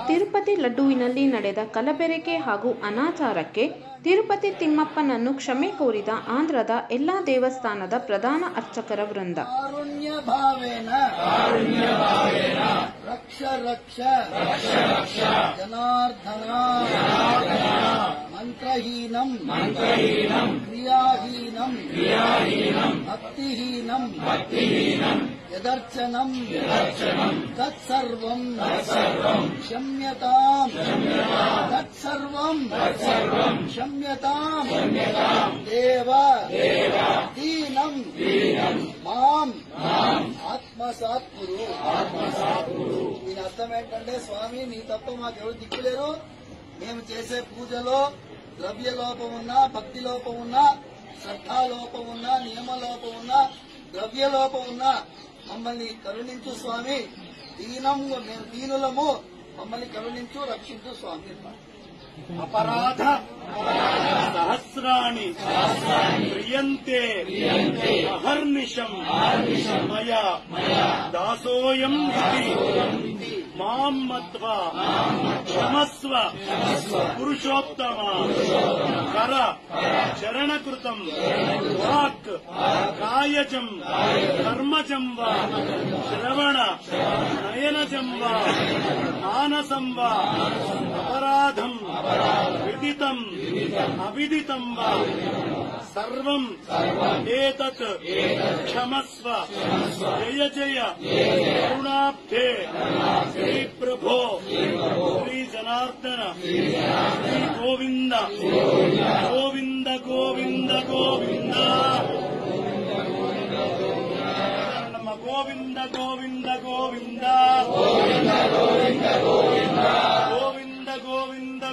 ತಿರುಪತಿ ಲಡ್ಡುವಿನಲ್ಲಿ ನಡೆದ ಕಲಬೆರಕೆ ಹಾಗೂ ಅನಾಚಾರಕ್ಕೆ ತಿರುಪತಿ ತಿಮ್ಮಪ್ಪನನ್ನು ಕ್ಷಮೆ ಕೋರಿದ ಆಂಧ್ರದ ಎಲ್ಲಾ ದೇವಸ್ಥಾನದ ಪ್ರಧಾನ ಅರ್ಚಕರ ವೃಂದ. ಮಂತ್ರಹೀನಂ ಕ್ರಿಯಾಹೀನಂ ಭಕ್ತಿಹೀನಂ ಯದರ್ಚನಂ ತತ್ಸರ್ವಂ ಕ್ಷಮ್ಯತಾಂ ತತ್ಸರ್ವಂ ಕ್ಷಮ್ಯತಾಂ ದೇವ ದೀನಂ మాం ఆత్మసాత్ కురు. దీని అర్థం ఏంటంటే, స్వామి నీ తప్ప మాకెవరు దిక్కులేరు. మేము చేసే పూజలో ద్రవ్య లోపం ఉన్నా, భక్తి లోపం ఉన్నా, శ్రద్ధాలోపం ఉన్నా, నియమలోపం ఉన్నా, ద్రవ్య లోపం ఉన్నా మమ్మల్ని కరుణించు స్వామి. మేము దీనులము, మమ్మల్ని కరుణించు, రక్షించు స్వామి. అపరాధ సహస్రాణి క్రియంతే అహర్నిశం మయా దాసోయం ఇతి మాం మత్వా క్షమస్వ పురుషోత్తమ. కర చరణకృతం వాక్ కాయజం కర్మజం వా శ్రవణ నయనజం వా మానసం వా అపరాధం విదితం అవిదితం వా సర్వం ఏతత్ క్షమస్వ. జయ జయ కరుణాబ్ధే శ్రీ ప్రభో శ్రీ జనార్దన శ్రీ గోవింద గోవింద గోవింద గోవింద గోవింద గోవింద గోవింద గోవింద గోవింద గోవింద గోవింద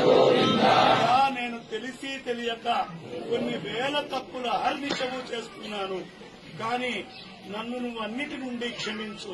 గోవింద. నేను తెలిసి తెలియక కొన్ని వేల తప్పులు అహర్నిశము చేస్తున్నాను, కానీ నన్ను నువ్వు అన్నిటి నుండి క్షమించు.